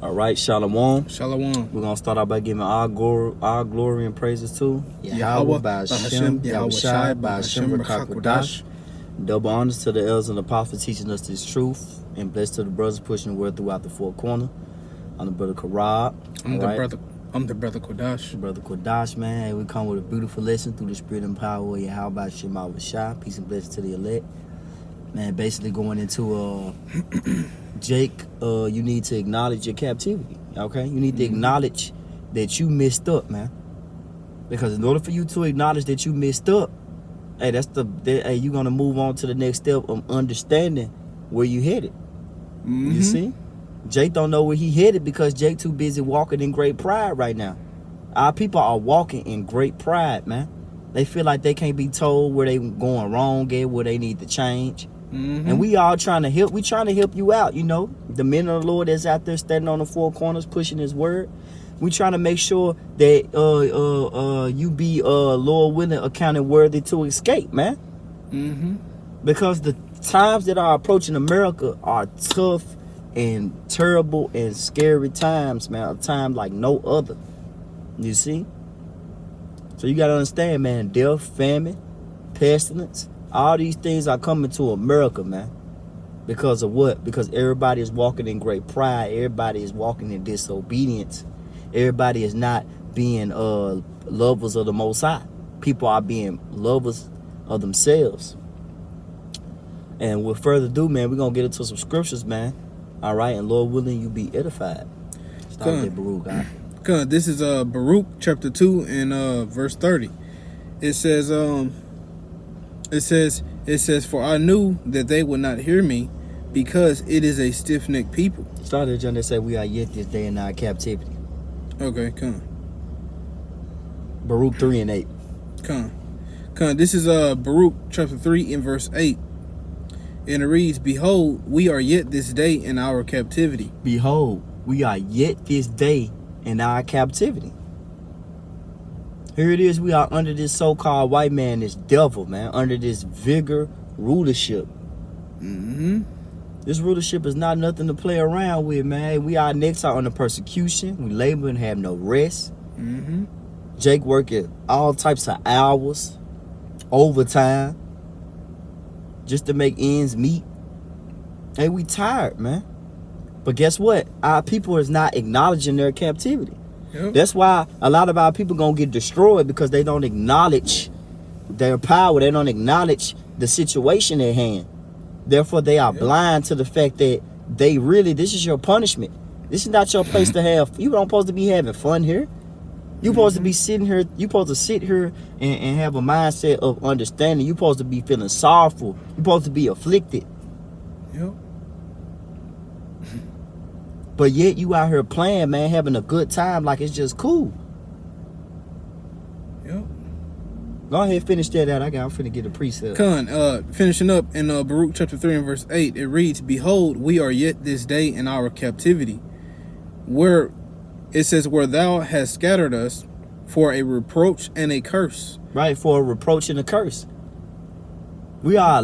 All right, Shalom. Shalom. We're gonna start out by giving our glory and praises to Yahweh, by by Hashem, Hashem, Yahweh Shai, by Hashem, Rakakwadash. Double honors to the elders and apostles teaching us this truth, and blessed to the brothers pushing the word throughout the four corners. I'm the brother Karab. I'm the brother Kodash. Brother Kodash, man. Hey, we come with a beautiful lesson through the spirit and power of Yahweh Shema Shai. Peace and blessings to the elect. Man, basically going into Jake, you need to acknowledge your captivity. Okay? You need to acknowledge that you messed up, man. Because in order for you to acknowledge that you messed up, hey, you're gonna move on to the next step of understanding where you headed. You see? Jake don't know where he headed because Jake too busy walking in great pride right now. Our people are walking in great pride, man. They feel like they can't be told where they going wrong at, where they need to change. And we all trying to help. We trying to help you out, you know. The men of the Lord that's out there standing on the four corners pushing his word. We trying to make sure that you be Lord willing accounted worthy to escape, man. Because the times that are approaching America are tough and terrible and scary times, man. A time like no other. You see? So you gotta understand, man, death, famine, pestilence, all these things are coming to America, man. Because of what? Because everybody is walking in great pride. Everybody is walking in disobedience. Everybody is not being lovers of the Most High. People are being lovers of themselves. And with further ado, man, we're going to get into some scriptures, man. All right, and Lord willing, you be edified. Start with Baruch, God. Good. This is Baruch chapter 2 and verse 30. It says, for I knew that they would not hear me, because it is a stiff-necked people. Started John that say we are yet this day in our captivity. Okay, come. Baruch 3 and 8. Come. This is Baruch chapter 3 and verse 8. And it reads, behold, we are yet this day in our captivity. Behold, we are yet this day in our captivity. Here it is, we are under this so-called white man, this devil, man, under this vigor rulership. This rulership is not nothing to play around with, man. We are next are under persecution. We labor and have no rest. Jake working all types of hours, overtime, just to make ends meet. Hey, we tired, man. But guess what? Our people is not acknowledging their captivity. That's why a lot of our people gonna get destroyed, because they don't acknowledge their power. They don't acknowledge the situation at hand. Therefore, they are blind to the fact that this is your punishment. This is not your place to have. You don't supposed to be having fun here. You supposed to be sitting here. You supposed to sit here and have a mindset of understanding. You supposed to be feeling sorrowful. You supposed to be afflicted. But yet you out here playing, man, having a good time like it's just cool. Go ahead, finish that out. I'm finna get a precept. Finishing up in Baruch chapter 3 and verse 8, it reads, behold, we are yet this day in our captivity, where it says, where thou hast scattered us for a reproach and a curse. Right, for a reproach and a curse. We are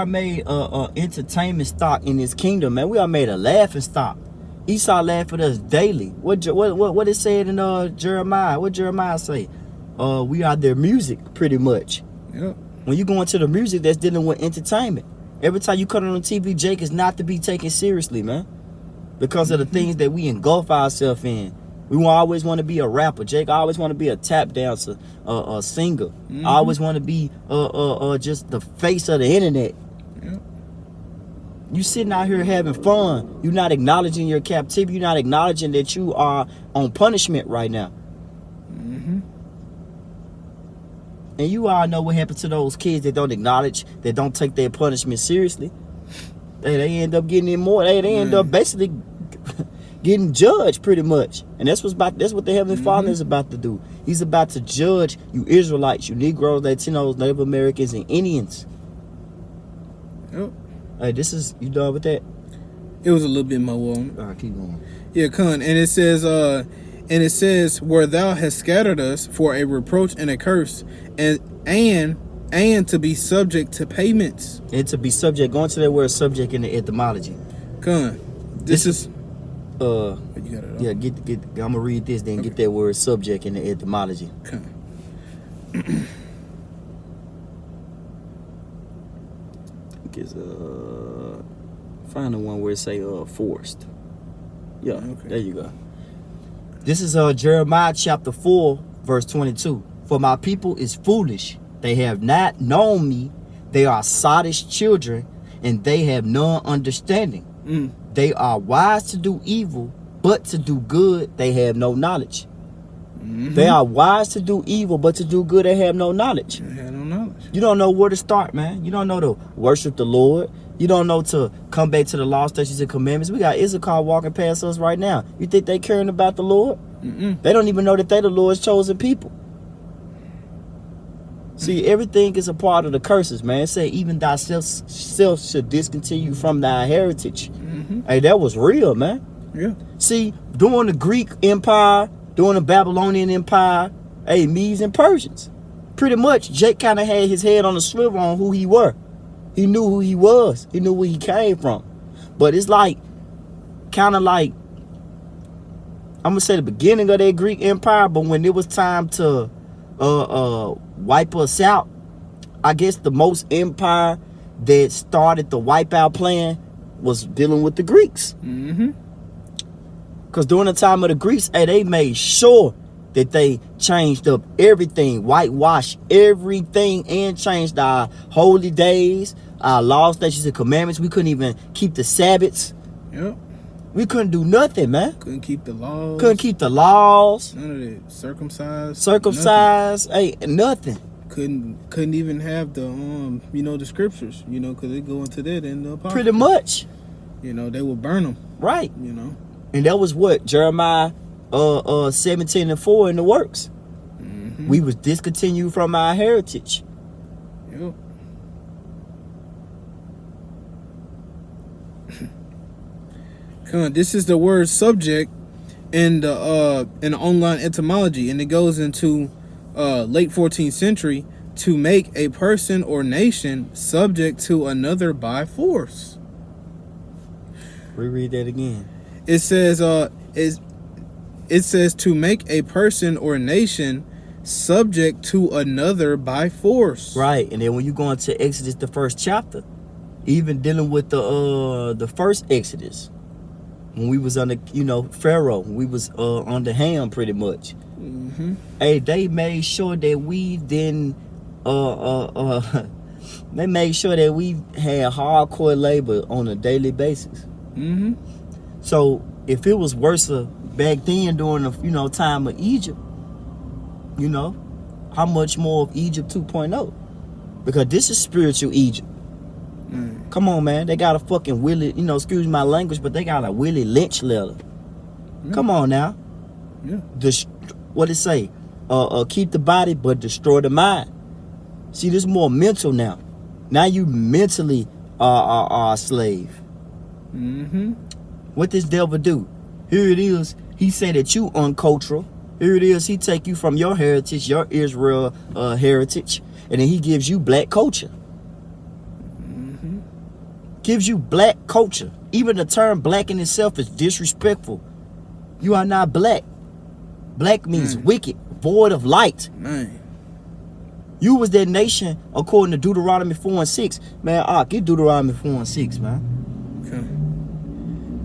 made entertainment stock in this kingdom, man. We are made a laughing stock. Esau laughed at us daily. What it said in Jeremiah? What Jeremiah say? We are their music, pretty much. When you go into the music that's dealing with entertainment, every time you cut on the TV, Jake is not to be taken seriously, man, because of the things that we engulf ourselves in. We always want to be a rapper. Jake always want to be a tap dancer, a singer. I always want to be just the face of the internet. You sitting out here having fun. You're not acknowledging your captivity. You're not acknowledging that you are on punishment right now. And you all know what happened to those kids that don't acknowledge, that don't take their punishment seriously. They end up getting in more. They end up basically getting judged, pretty much. And that's what the Heavenly Father is about to do. He's about to judge you Israelites, you Negroes, Latinos, Native Americans, and Indians. Hey, you done with that? It was a little bit more on it. All right, keep going. Yeah, and it says, where thou hast scattered us for a reproach and a curse, and to be subject to payments. And to be subject, going to that word subject in the etymology. This is You got it. Yeah, get. I'm gonna read this, then get that word subject in the etymology. Okay. Is find the one where it say forced. Yeah, Okay. There you go. This is Jeremiah chapter 4, verse 22. For my people is foolish; they have not known me. They are sottish children, and they have none understanding. They are wise to do evil, but to do good they have no knowledge. They are wise to do evil, but to do good they have no knowledge. They have no knowledge. You don't know where to start, man. You don't know to worship the Lord. You don't know to come back to the law, statutes, and commandments. We got Issachar walking past us right now. You think they caring about the Lord? They don't even know that they the Lord's chosen people. See, everything is a part of the curses, man. It say even thyself should discontinue from thy heritage. Hey, that was real, man. Yeah. See, during the Greek Empire, during the Babylonian Empire, hey, Medes and Persians, pretty much Jake kind of had his head on the swivel on who he were. He knew who he was. He knew where he came from. But it's like, kind of like, I'm going to say the beginning of that Greek Empire, but when it was time to wipe us out, I guess the most empire that started the wipeout plan was dealing with the Greeks. Because during the time of the Greeks, hey, they made sure that they changed up everything, whitewashed everything, and changed our holy days, our laws, statutes, and commandments. We couldn't even keep the Sabbaths. Yep. We couldn't do nothing, man. Couldn't keep the laws. Couldn't keep the laws. None of that. Circumcised. Hey, nothing. Couldn't even have the the scriptures, because they go into that in the Apocrypha. Pretty much. They will burn them. Right. And that was what Jeremiah 17:4 in the works. We was discontinued from our heritage. Yep. This is the word subject in the online etymology, and it goes into late 14th century to make a person or nation subject to another by force. Reread that again. It says it says to make a person or nation subject to another by force. Right. And then when you go into Exodus, the first chapter, even dealing with the first Exodus, when we was under Pharaoh, we was under Ham pretty much. Hey, they made sure that we didn't they made sure that we had hardcore labor on a daily basis. So if it was worse back then during the time of Egypt, how much more of Egypt 2.0? Because this is spiritual Egypt. Come on, man. They got a fucking Willie, excuse my language, but they got a Willie Lynch letter. Come on now. What it say? Keep the body, but destroy the mind. See, this is more mental now. Now you mentally are a slave. What this devil do? Here it is. He say that you uncultural. Here it is. He take you from your heritage, your Israel heritage, and then he gives you black culture. Gives you black culture. Even the term black in itself is disrespectful. You are not black. Black means wicked, void of light. You was that nation according to Deuteronomy 4:6. Man, get Deuteronomy 4:6, man.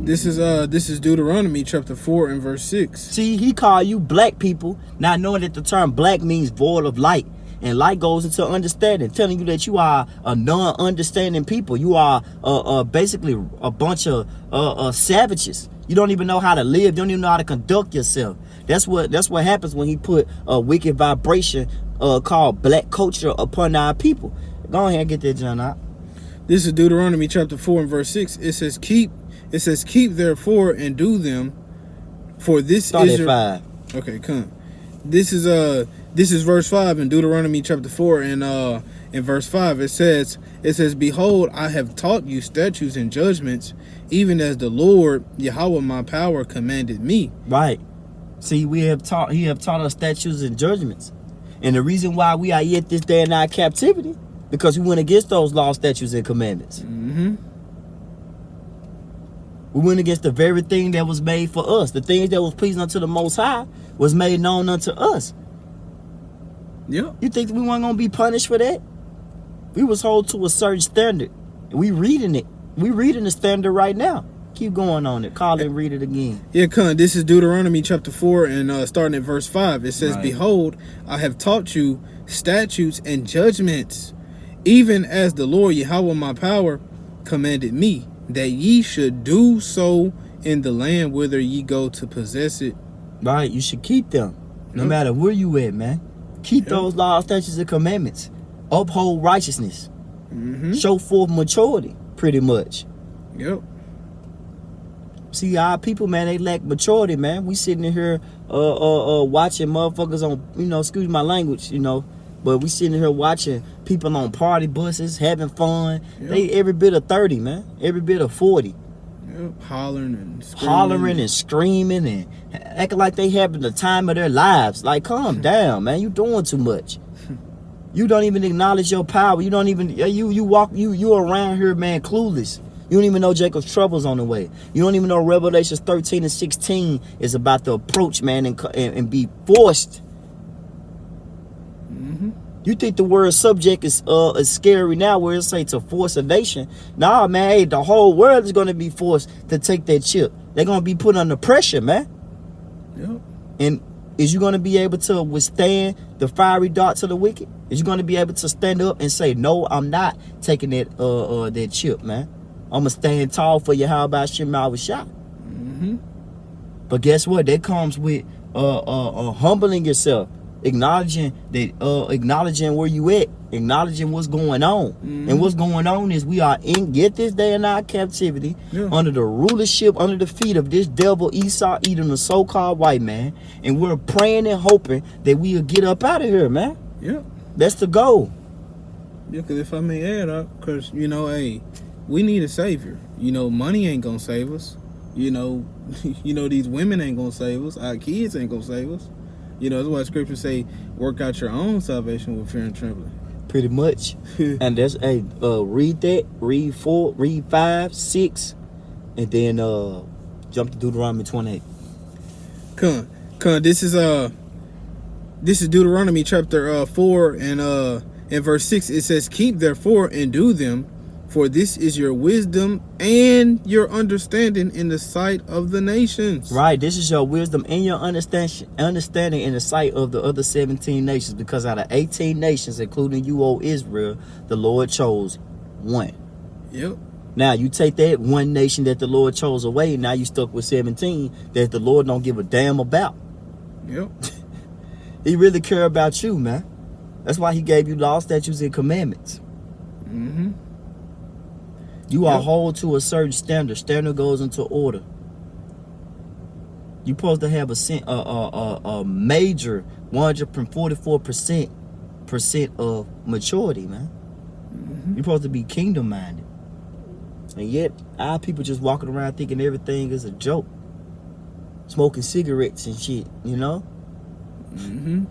This is Deuteronomy chapter 4 and verse 6. See, he called you black people, not knowing that the term black means void of light. And light goes into understanding, telling you that you are a non-understanding people. You are basically a bunch of savages. You don't even know how to live. You don't even know how to conduct yourself. That's what happens when he put a wicked vibration called black culture upon our people. Go ahead and get that, John, out. This is Deuteronomy chapter 4 and verse 6. It says, keep therefore and do them, for this Start is at 5. Okay, come. This is verse 5 in Deuteronomy chapter 4 and in verse 5 it says, behold, I have taught you statutes and judgments, even as the Lord Yahweh my power commanded me. Right. See, he have taught us statutes and judgments. And the reason why we are yet this day in our captivity, because we went against those laws, statutes, and commandments. We went against the very thing that was made for us. The things that was pleasing unto the Most High was made known unto us. Yep. You think we weren't going to be punished for that? We was held to a certain standard. We reading it. We reading the standard right now. Keep going on it. Call it and read it again. Yeah, Con. This is Deuteronomy chapter 4 and starting at verse 5. It says, Right. Behold, I have taught you statutes and judgments, even as the Lord Yahweh my power commanded me, that ye should do so in the land whither ye go to possess it. Right. You should keep them. No Yep. matter where you at, man. Keep Yep. those laws, statutes, and commandments. Uphold righteousness. Mm-hmm. Show forth maturity, pretty much. Yep. See, our people, man, they lack maturity, man. We sitting in here watching motherfuckers on, excuse my language, but we sitting here watching people on party buses, having fun. Yep. They every bit of 30, man. Every bit of 40. Yep. Hollering And screaming and acting like they having the time of their lives. Like, calm down, man. You doing too much. You don't even acknowledge your power. You don't even you around here, man, clueless. You don't even know Jacob's troubles on the way. You don't even know Revelations 13 and 16 is about to approach, man, and be forced. Mm-hmm. You think the word subject is scary now, where it say to force a nation? Nah, man, hey, the whole world is gonna be forced to take that chip. They're gonna be put under pressure, man. Yep. And is you gonna be able to withstand the fiery darts of the wicked? Is you gonna be able to stand up and say, no, I'm not taking that chip, man. I'm gonna stand tall for you. How about Shema was shot? Mm-hmm. But guess what? That comes with humbling yourself, acknowledging where you at, acknowledging what's going on. Mm-hmm. And what's going on is we are get this day in our captivity, under the rulership, under the feet of this devil Esau, Edom, the so-called white man, and we're praying and hoping that we'll get up out of here, man. Yep. That's the goal. Yeah, because if I may add up, because, hey, we need a savior. Money ain't gonna save us. These women ain't gonna save us. Our kids ain't gonna save us. That's why scripture say, work out your own salvation with fear and trembling. Pretty much. And that's, read that, read 4, read 5, 6, and then jump to Deuteronomy 28. Come, this is Deuteronomy chapter 4 and in verse 6. It says, keep therefore and do them, for this is your wisdom and your understanding in the sight of the nations. Right, this is your wisdom and your understanding in the sight of the other 17 nations, because out of 18 nations, including you, O Israel, the Lord chose one. Yep. Now, you take that one nation that the Lord chose away, now you stuck with 17 that the Lord don't give a damn about. Yep. He really care about you, man. That's why he gave you laws, statutes, and commandments. Mm-hmm. You are held to a certain standard. Standard goes into order. You're supposed to have a major 144% of maturity, man. Mm-hmm. You're supposed to be kingdom minded. And yet, our people just walking around thinking everything is a joke. Smoking cigarettes and shit, Mm-hmm.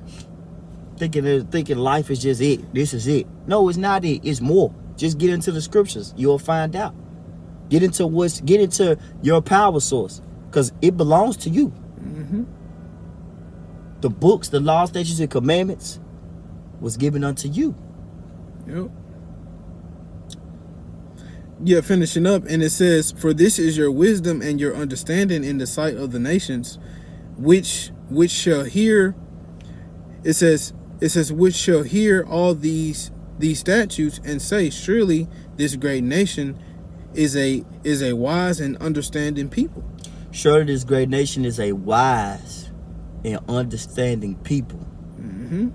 Thinking life is just it. This is it. No, it's not it. It's more. Just get into the scriptures. You'll find out. Get into your power source, because it belongs to you. Mm-hmm. The books, the laws, statutes, and commandments was given unto you. Yep. Yeah, finishing up, and it says, for this is your wisdom and your understanding in the sight of the nations, which shall hear. It says, which shall hear all these statutes and say, surely this great nation is a wise and understanding people. Surely this great nation is a wise and understanding people. Mm-hmm.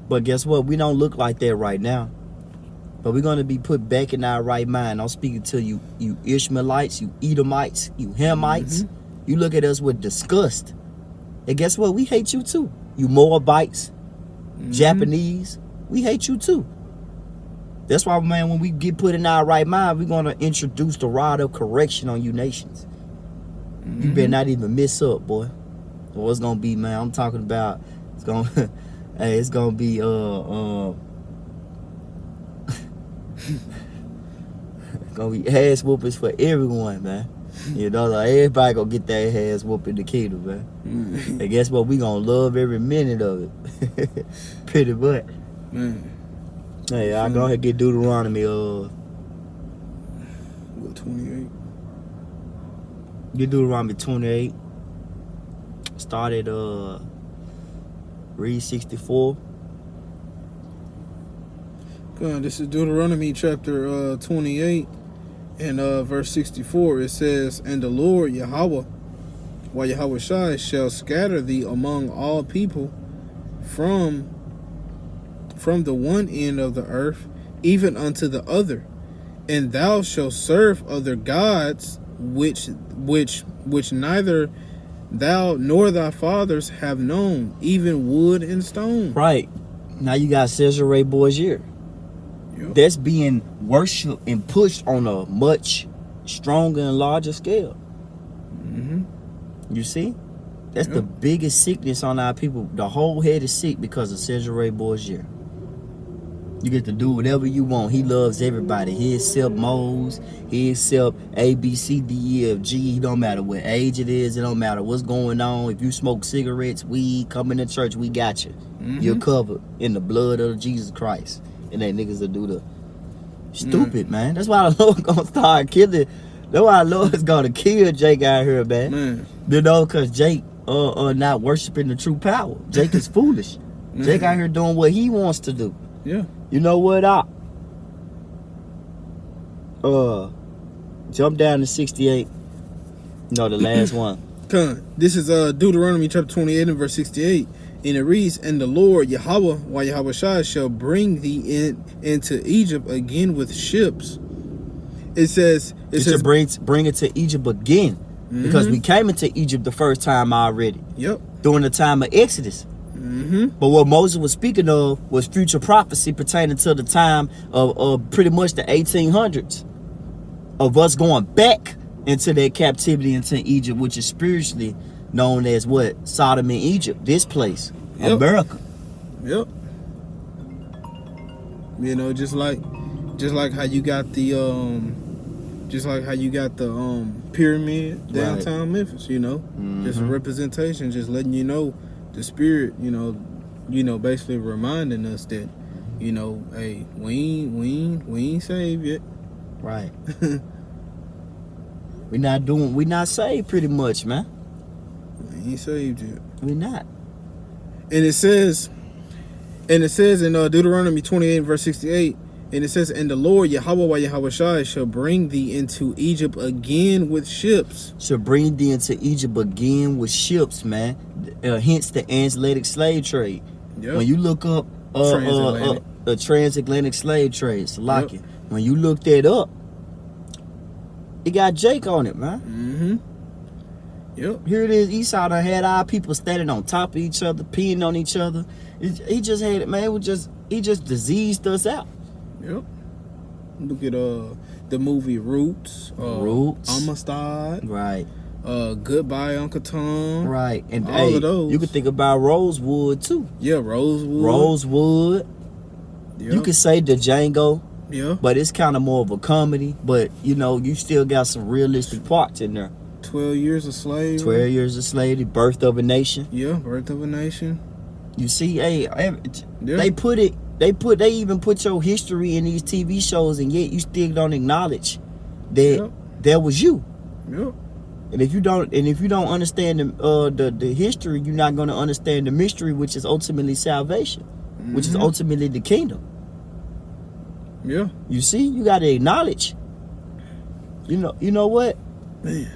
But guess what? We don't look like that right now. But we're going to be put back in our right mind. I'm speaking to you Ishmaelites, you Edomites, you Hamites. Mm-hmm. You look at us with disgust. And guess what? We hate you too. You Moabites, Mm-hmm. Japanese, we hate you too. That's why, man, when we get put in our right mind, we're going to introduce the rod of correction on you nations. Mm-hmm. You better not even miss up, boy. Or it's going to be, man, I'm talking about, it's going to, hey, it's going to be, going gonna be ass whoopings for everyone, man. You know, like everybody gonna get their ass whooped in the kingdom, man. And guess what? We gonna love every minute of it. Pretty much. Man. Hey, I'll go ahead and get Deuteronomy 28. Get Deuteronomy 28. Start at read 64. God, this is Deuteronomy chapter 28 and verse 64. It says, "And the Lord Yahweh, while Yahweh Shai, shall scatter thee among all people from the one end of the earth even unto the other, and thou shalt serve other gods which neither thou nor thy fathers have known, even wood and stone." Right. Now you got Caesarea Borgia. Yep. That's being worshipped and pushed on a much stronger and larger scale. Mm-hmm. You see? That's Yep. the biggest sickness on our people. The whole head is sick because of Caesarea Borgia. You get to do whatever you want. He loves everybody. He accept Moses. He accept A, B, C, D, E, F, G. It don't matter what age it is. It don't matter what's going on. If you smoke cigarettes, weed, come into church, we got you. Mm-hmm. You're covered in the blood of Jesus Christ. And that niggas will do the stupid, man. That's why the Lord gonna start killing. That's why the Lord is gonna kill Jake out here, man. You know, cause Jake not worshiping the true power. Jake is foolish. Jake out here doing what he wants to do. Yeah. You know what? Jump down to 68. No, the last one. This is Deuteronomy chapter 28 and verse 68. And it reads, "And the Lord Yahweh, while Yahweh Shai, shall bring thee into Egypt again with ships." It says bring it to Egypt again. Mm-hmm. Because we came into Egypt the first time already. Yep. During the time of Exodus. Mm-hmm. But what Moses was speaking of was future prophecy pertaining to the time of pretty much the 1800s. Of us going back into that captivity into Egypt, which is spiritually known as what? Sodom and Egypt. This place. Yep. America. Yep. You know, just like how you got the pyramid downtown, right. Memphis, you know. Mm-hmm. Just a representation, just letting you know the spirit, you know, basically reminding us that, you know, hey, we ain't saved yet. Right. we not saved pretty much, man. We ain't saved yet. We not. And it says in Deuteronomy 28 verse 68, and it says, "And the Lord Yahweh Yahweh Shai shall bring thee into Egypt again with ships." Shall bring thee into Egypt again with ships, man. Hence the transatlantic slave trade. Yep. When you look up the transatlantic slave trade, Salaki. Yep. When you look that up, it got Jake on it, man. Mm-hmm. Yep. Here it is. Esau done had our people standing on top of each other, peeing on each other. He just had it, man. He just diseased us out. Yep. Look at the movie Roots. Amistad. Right. Goodbye Uncle Tom. Right. And all of those. You could think about Rosewood too. Yeah, Rosewood. Rosewood. Yep. You could say the Django. Yeah. But it's kind of more of a comedy. But you know, you still got some realistic parts in there. 12 Years a Slave. 12 Years a Slave. Birth of a Nation. Yeah, Birth of a Nation. You see, they even put your history in these TV shows, and yet you still don't acknowledge that that was you. Yep. And if you don't understand the history, you're not going to understand the mystery, which is ultimately salvation, which is ultimately the kingdom. Yeah. You see, you got to acknowledge. You know what? Man.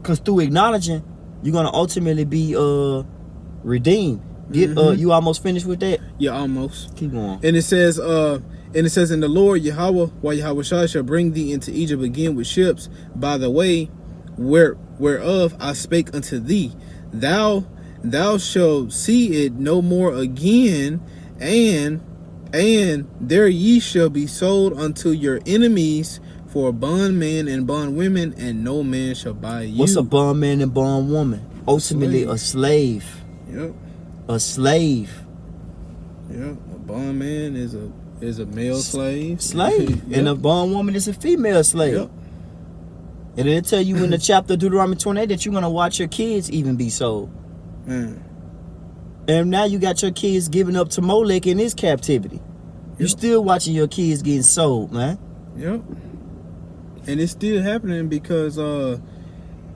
Cause through acknowledging, you're gonna ultimately be redeemed. You almost finished with that? Yeah, almost. Keep going. And it says, "And the Lord Yahweh, while Yahweh Shai shall bring thee into Egypt again with ships, by the way whereof I spake unto thee. Thou shalt see it no more again, and there ye shall be sold unto your enemies for bondmen and bondwomen, and no man shall buy you." What's a bondman and bondwoman? Ultimately, a slave. Yep. A slave. Yep. A bondman is is a male slave. Slave. Yep. And a bondwoman is a female slave. Yep. And then it tell you in the chapter of Deuteronomy 28 that you're going to watch your kids even be sold. Man. And now you got your kids giving up to Molech in his captivity. You Yep. still watching your kids getting sold, man. Yep. And it's still happening because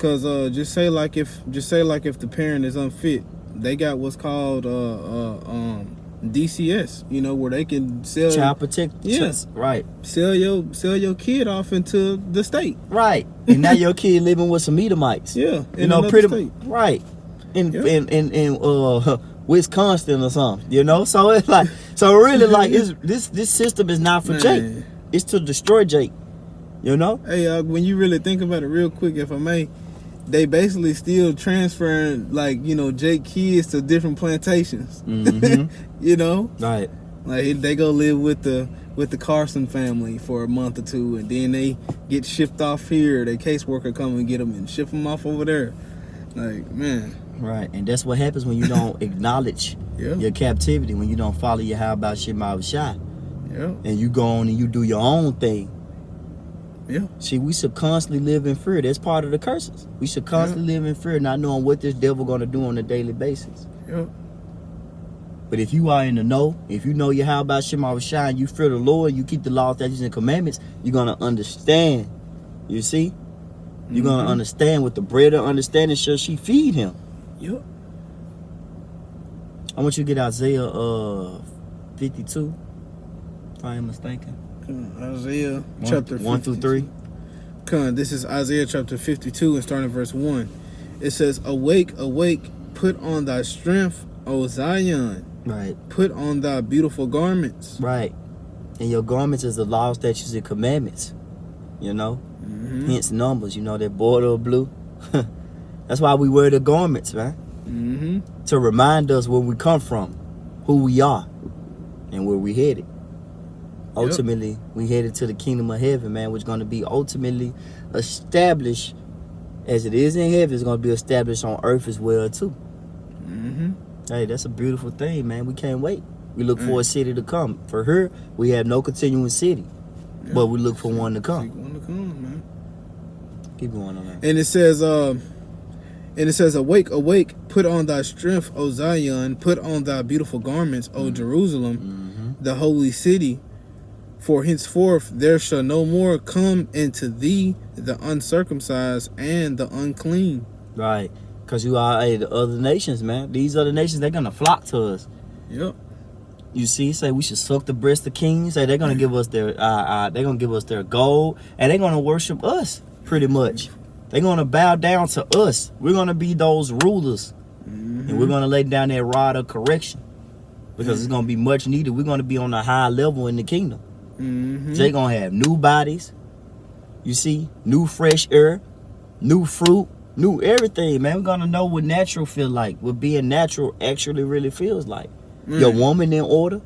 just say like if the parent is unfit, they got what's called DCS, you know, where they can sell Child protect. Yes. Right. sell your kid off into the state. Right. And now your kid living with some Edomites. Yeah. You know, pretty state. right. In Yep. in Wisconsin or something, you know? So it's like, so really like this system is not for Jake. Man. It's to destroy Jake. You know? Hey, when you really think about it real quick, if I may, they basically still transferring, like, you know, Jake kids to different plantations. Mhm. You know? Right. Like, they go live with the Carson family for a month or two, and then they get shipped off here. Their caseworker come and get them and ship them off over there. Like, man. Right. And that's what happens when you don't acknowledge Yeah. your captivity, when you don't follow your how about Shema Shai, Yeah. and you go on and you do your own thing. Yeah. See, we should constantly live in fear. That's part of the curses. We should constantly live in fear, not knowing what this devil gonna do on a daily basis. Yeah. But if you are in the know, if you know your how about Shema Shai, and you fear the Lord, you keep the law, statutes, and commandments, you're gonna understand. You see? You're gonna understand with the bread of understanding shall she feed him. Yep. I want you to get Isaiah 52, if I am mistaken. Isaiah chapter 1 through 3. This is Isaiah chapter 52 and starting verse 1. It says, "Awake, awake, put on thy strength, O Zion. Right, Put on thy beautiful garments." right. And your garments is the law, statutes, and commandments. You know? Hence numbers, you know, that border of blue. That's why we wear the garments, man. To remind us where we come from, who we are, and where we headed. Ultimately, we headed to the kingdom of heaven, man, which is going to be ultimately established as it is in heaven. It's going to be established on earth as well, too. Hey, that's a beautiful thing, man. We can't wait. We look for a city to come. For her, we have no continuing city, but we look for one to come. One to come, man. Keep going on that. And it says, "Awake, awake, put on thy strength, O Zion, put on thy beautiful garments, O Jerusalem, the holy city. For henceforth there shall no more come into thee the uncircumcised and the unclean." Right. Because you are the other nations, man. These other nations, they're going to flock to us. Yep. You see, say we should suck the breast of kings. Say they're going to give us their gold, and they're going to worship us pretty much. They're going to bow down to us. We're going to be those rulers, and we're going to lay down that rod of correction because it's going to be much needed. We're going to be on a high level in the kingdom. They're going to have new bodies, you see, new fresh air, new fruit, new everything, man. We're going to know what natural feel like, what being natural actually really feels like. Your woman in order.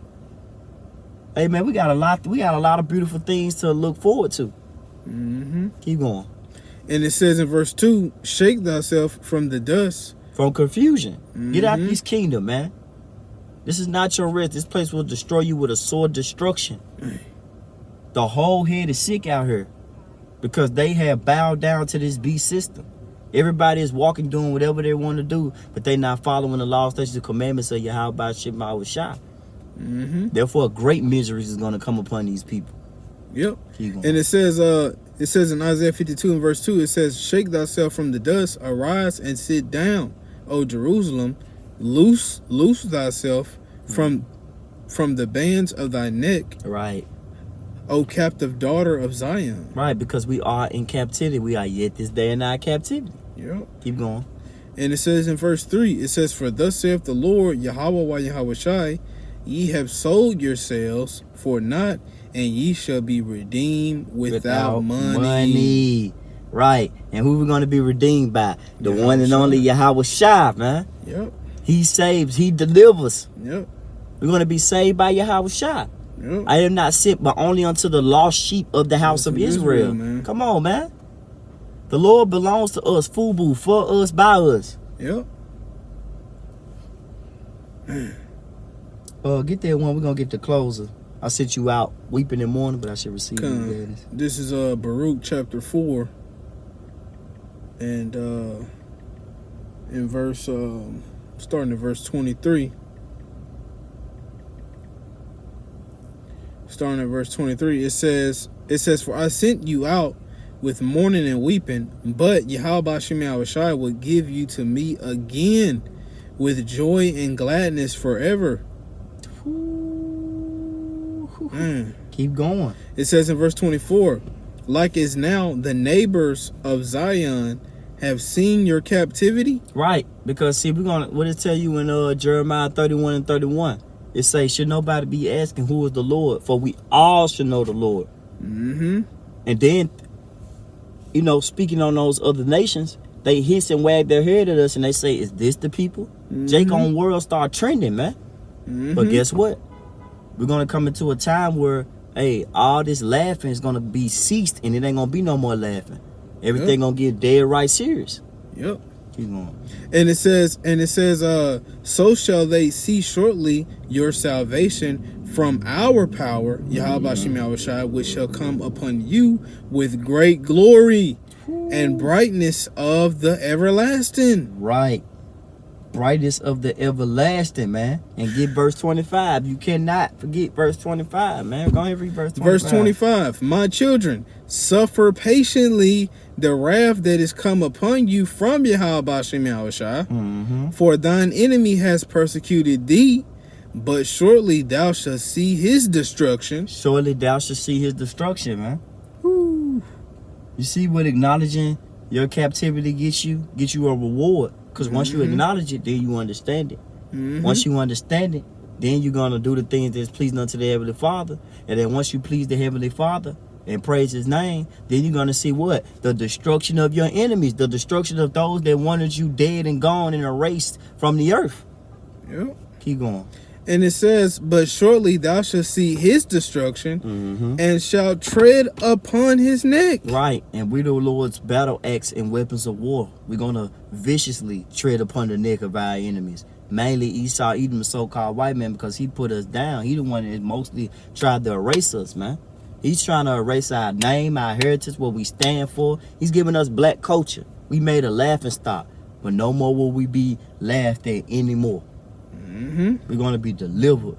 Hey, man, we got a lot of beautiful things to look forward to. Keep going. And it says in verse 2, "Shake thyself from the dust." From confusion. Get out this kingdom, man. This is not your rest. This place will destroy you with a sword destruction. The whole head is sick out here because they have bowed down to this beast system. Everybody is walking, doing whatever they want to do, but they not following the laws, statutes, and commandments of Yahweh Shema Shai. Therefore, great miseries is going to come upon these people. Yep. Keep going. And it says in Isaiah 52 and verse 2, it says, "Shake thyself from the dust, arise and sit down, O Jerusalem, loose thyself from the bands of thy neck, Right. O captive daughter of Zion." Right, because we are in captivity. We are yet this day in our captivity. Yep. Keep going. And it says in verse 3, it says, "For thus saith the Lord, Yahweh Yahweh Shai, ye have sold yourselves for naught, and ye shall be redeemed without money." Right. And who we going to be redeemed by? The Yahweh one and Shai. only Yahweh Shai, man. Yep. He saves. He delivers. Yep. We're going to be saved by Yahweh Shai. Yep. I am not sent, but only unto the lost sheep of the house of Israel. Man. Come on, man. The Lord belongs to us. Fubu, for us, by us. Yep. Get that one. We're going to get the closer. I sent you out weeping and mourning, but I should receive you. Come. This is Baruch chapter 4, and in verse starting at verse 23. Starting at verse 23, it says, "For I sent you out with mourning and weeping, but Yahweh Shem Yahushai will give you to me again with joy and gladness forever." Keep going. It says in verse 24, "Like as now the neighbors of Zion have seen your captivity." Right, because see, what it tell you in Jeremiah 31 and 31? It say, should nobody be asking who is the Lord, for we all should know the Lord. Mm-hmm. And then, speaking on those other nations, they hiss and wag their head at us and they say, is this the people? Mm-hmm. Jake on world start trending, man. Mm-hmm. But guess what? We're going to come into a time where, hey, all this laughing is going to be ceased and it ain't going to be no more laughing. Everything going to get dead right serious. Yep. Keep going. And it says, so shall they see shortly your salvation from our power, Yahweh Shem Yahushai, which shall come upon you with great glory and brightness of the everlasting. Right. Brightness of the everlasting, man. And get verse 25. You cannot forget verse 25, man. Go ahead and read verse 25. Verse 25. "My children, suffer patiently the wrath that is come upon you from Yahweh Shem Yahushai. Mm-hmm. For thine enemy has persecuted thee, but shortly thou shalt see his destruction." Surely thou shalt see his destruction, man. Woo. You see what acknowledging your captivity gets you? Get you a reward. Because once you acknowledge it, then you understand it. Mm-hmm. Once you understand it, then you're going to do the things that's pleasing unto the Heavenly Father. And then once you please the Heavenly Father and praise his name, then you're going to see what? The destruction of your enemies. The destruction of those that wanted you dead and gone and erased from the earth. Yep. Keep going. And it says, "But shortly thou shalt see his destruction, and shalt tread upon his neck." Right. And we the Lord's battle axe and weapons of war. We're going to viciously tread upon the neck of our enemies. Mainly Esau, Edom, the so-called white man, because he put us down. He the one that mostly tried to erase us, man. He's trying to erase our name, our heritage, what we stand for. He's giving us black culture. We made a laughing stock. But no more will we be laughed at anymore. Mm-hmm. We're going to be delivered.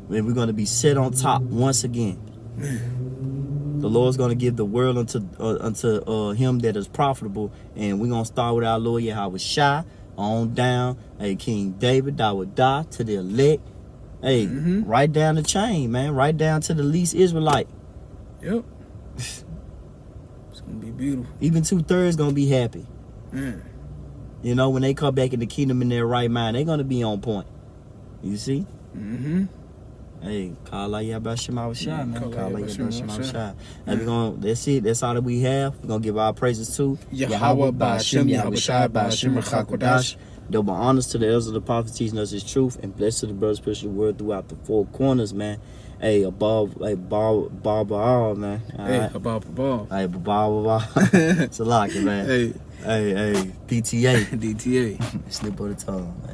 And we're going to be set on top once again. The Lord's going to give the world unto him that is profitable. And we're going to start with our Lord Yahweh Shai on down. Hey, King David, Dawadah, to the elect. Hey, right down the chain, man. Right down to the least Israelite. Yep. It's going to be beautiful. Even 2/3 going to be happy. Man. You know, when they come back in the kingdom in their right mind, they're going to be on point. You see? Mm-hmm. Hey, call out Yahweh Shema Shai, man. Call out Yahweh Shema Shai. That's it. That's all that we have. We're going to give our praises to Yahweh Ba'Shem Yahushai Ba'Shem Rechakodash. Double honors to the elders of the prophets teaching us his truth, and blessed to the brothers pushing the word throughout the four corners, man. Hey, above, man. All Hey, right? above. Hey, it's a lock, man. Hey, PTA. DTA. Slip of the tongue, man.